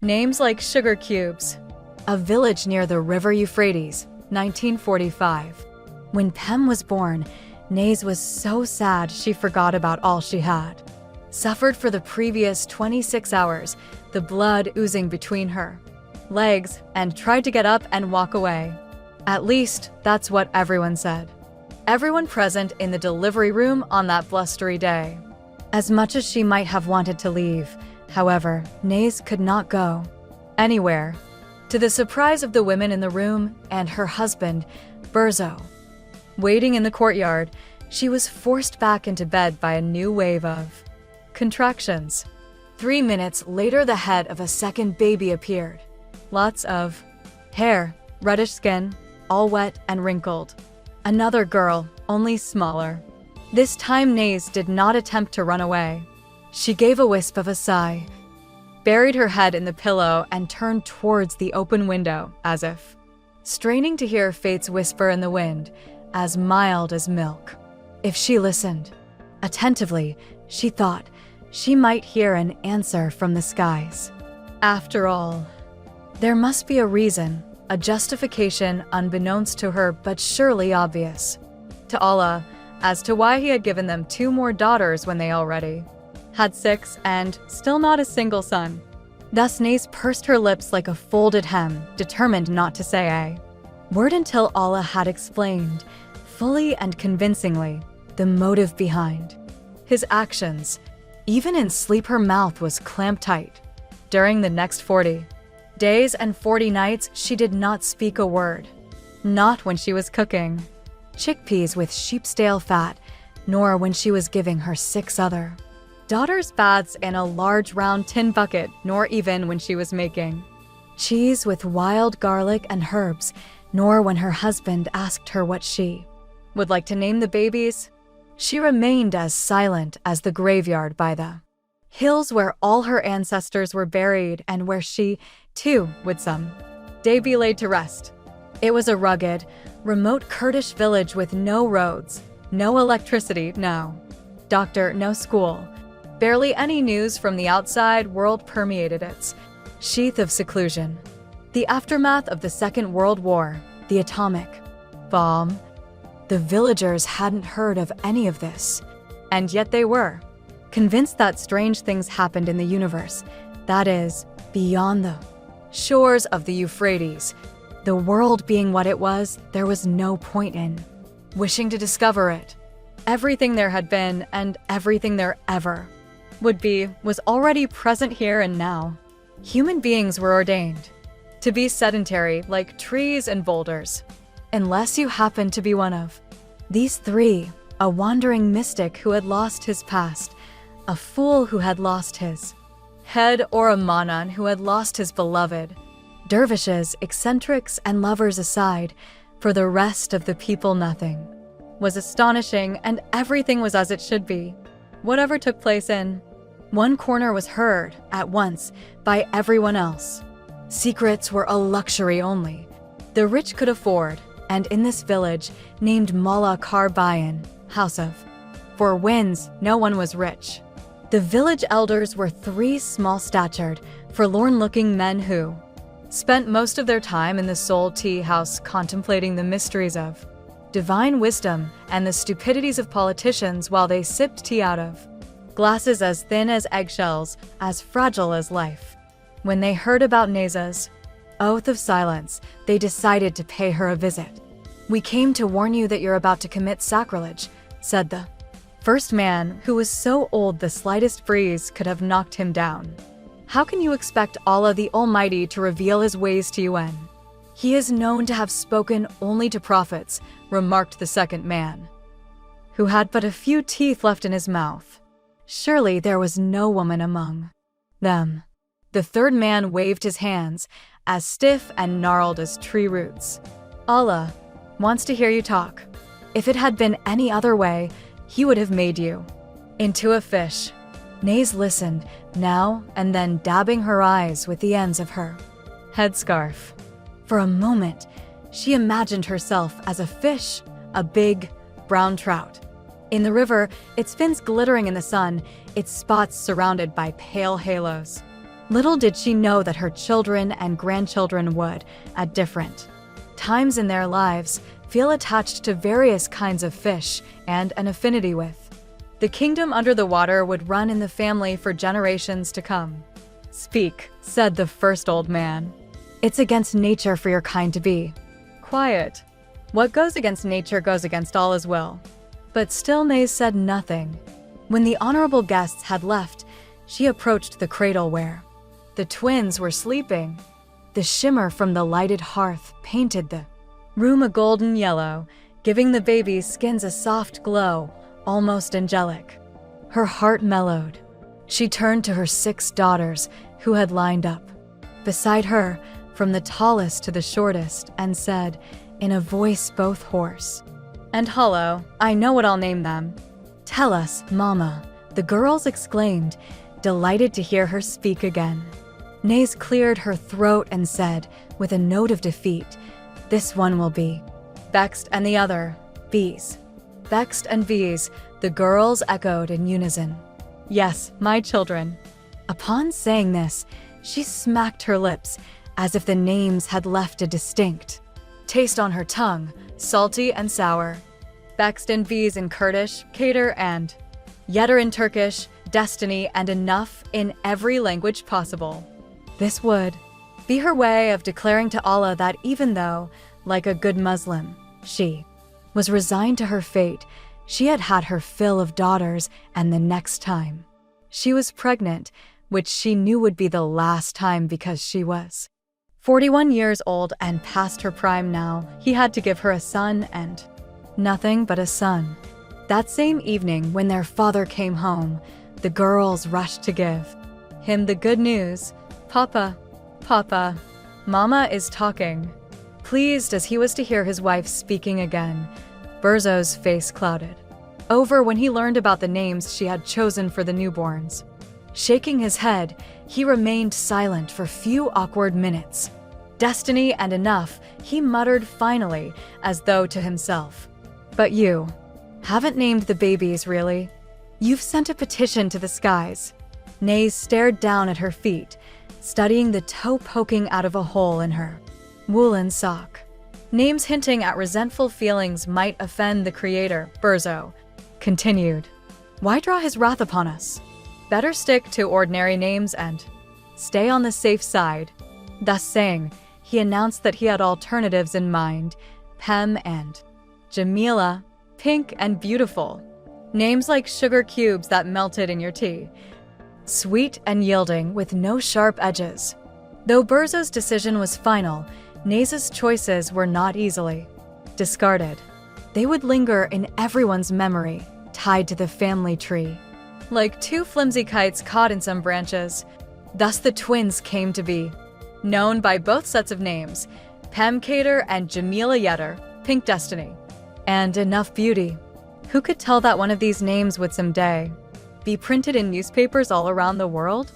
Names like sugar cubes. A village near the river Euphrates, 1945. When Pem was born, Nays was so sad she forgot about all she had. Suffered for the previous 26 hours, the blood oozing between her legs, and tried to get up and walk away. At least, that's what everyone said. Everyone present in the delivery room on that blustery day. As much as she might have wanted to leave, however, Nays could not go anywhere, to the surprise of the women in the room and her husband, Berzo. Waiting in the courtyard, she was forced back into bed by a new wave of contractions. 3 minutes later, the head of a second baby appeared. Lots of hair, reddish skin, all wet and wrinkled. Another girl, only smaller. This time Nays did not attempt to run away. She gave a wisp of a sigh, buried her head in the pillow, and turned towards the open window, as if straining to hear fate's whisper in the wind, as mild as milk. If she listened attentively, she thought she might hear an answer from the skies. After all, there must be a reason, a justification unbeknownst to her but surely obvious to Allah, as to why he had given them 2 more daughters when they already had 6 and still not a single son. Thus Nays pursed her lips like a folded hem, determined not to say a word until Allah had explained, fully and convincingly, the motive behind his actions. Even in sleep her mouth was clamped tight. During the next 40 days and 40 nights, she did not speak a word. Not when she was cooking chickpeas with sheep's-tail fat, nor when she was giving her 6 other daughters baths in a large round tin bucket, nor even when she was making cheese with wild garlic and herbs, nor when her husband asked her what she would like to name the babies. She remained as silent as the graveyard by the hills where all her ancestors were buried and where she, too, would some day be laid to rest. It was a rugged, remote Kurdish village with no roads, no electricity, no doctor, no school. Barely any news from the outside world permeated its sheath of seclusion. The aftermath of the Second World War, the atomic bomb. The villagers hadn't heard of any of this, and yet they were convinced that strange things happened in the universe, that is, beyond the shores of the Euphrates. The world being what it was, there was no point in wishing to discover it. Everything there had been, and everything there ever would be, was already present here and now. Human beings were ordained to be sedentary like trees and boulders, unless you happened to be one of these 3, a wandering mystic who had lost his past, a fool who had lost his head, or a manan who had lost his beloved. Dervishes, eccentrics, and lovers aside, for the rest of the people nothing was astonishing, and everything was as it should be. Whatever took place in one corner was heard at once by everyone else. Secrets were a luxury only the rich could afford, and in this village, named Mala Karbayan, House of for winds, no one was rich. The village elders were 3 small-statured, forlorn-looking men who spent most of their time in the sole tea house contemplating the mysteries of divine wisdom and the stupidities of politicians while they sipped tea out of glasses as thin as eggshells, as fragile as life. When they heard about Nays's oath of silence, they decided to pay her a visit. "We came to warn you that you're about to commit sacrilege," said the first man, who was so old the slightest breeze could have knocked him down. "How can you expect Allah the Almighty to reveal his ways to you when he is known to have spoken only to prophets?" remarked the second man, who had but a few teeth left in his mouth. Surely there was no woman among them. The third man waved his hands, as stiff and gnarled as tree roots. "Allah wants to hear you talk. If it had been any other way, he would have made you into a fish." Nays listened, now and then dabbing her eyes with the ends of her headscarf. For a moment, she imagined herself as a fish, a big, brown trout. In the river, its fins glittering in the sun, its spots surrounded by pale halos. Little did she know that her children and grandchildren would, at different times in their lives, feel attached to various kinds of fish and an affinity with. The kingdom under the water would run in the family for generations to come. "Speak," said the first old man. "It's against nature for your kind to be quiet. What goes against nature goes against all as well." But still Nays said nothing. When the honorable guests had left, she approached the cradle where the twins were sleeping. The shimmer from the lighted hearth painted the room a golden yellow, giving the babies' skins a soft glow, almost angelic. Her heart mellowed. She turned to her 6 daughters who had lined up beside her, from the tallest to the shortest, and said, in a voice both hoarse and hollow, "I know what I'll name them." "Tell us, Mama," the girls exclaimed, delighted to hear her speak again. Nays cleared her throat and said, with a note of defeat, "This one will be Bext and the other, Bees." Bext and Bees, the girls echoed in unison. "Yes, my children." Upon saying this, she smacked her lips as if the names had left a distinct taste on her tongue, salty and sour. Bext and Bees in Kurdish, Kader and Yeter in Turkish, Destiny and Enough in every language possible. This would be her way of declaring to Allah that even though, like a good Muslim, she was resigned to her fate, she had had her fill of daughters, and the next time she was pregnant, which she knew would be the last time because she was 41 years old and past her prime now, he had to give her a son, and nothing but a son. That same evening, when their father came home, the girls rushed to give him the good news. "Papa, Papa, Mama is talking." Pleased as he was to hear his wife speaking again, Berzo's face clouded over when he learned about the names she had chosen for the newborns. Shaking his head, he remained silent for few awkward minutes. "Destiny and Enough," he muttered finally, as though to himself. "But you haven't named the babies, really? You've sent a petition to the skies." Nays stared down at her feet, studying the toe poking out of a hole in her woolen sock. Names hinting at resentful feelings might offend the Creator, Berzo continued. "Why draw his wrath upon us? Better stick to ordinary names and stay on the safe side." Thus saying, he announced that he had alternatives in mind: Pembe and Jamila, pink and beautiful. Names like sugar cubes that melted in your tea. Sweet and yielding with no sharp edges. Though Berzo's decision was final, Nays's choices were not easily discarded. They would linger in everyone's memory, tied to the family tree, like 2 flimsy kites caught in some branches. Thus the twins came to be known by both sets of names: Pembe Kader and Jamila Yeter, Pink Destiny, and Enough Beauty. Who could tell that one of these names would someday be printed in newspapers all around the world?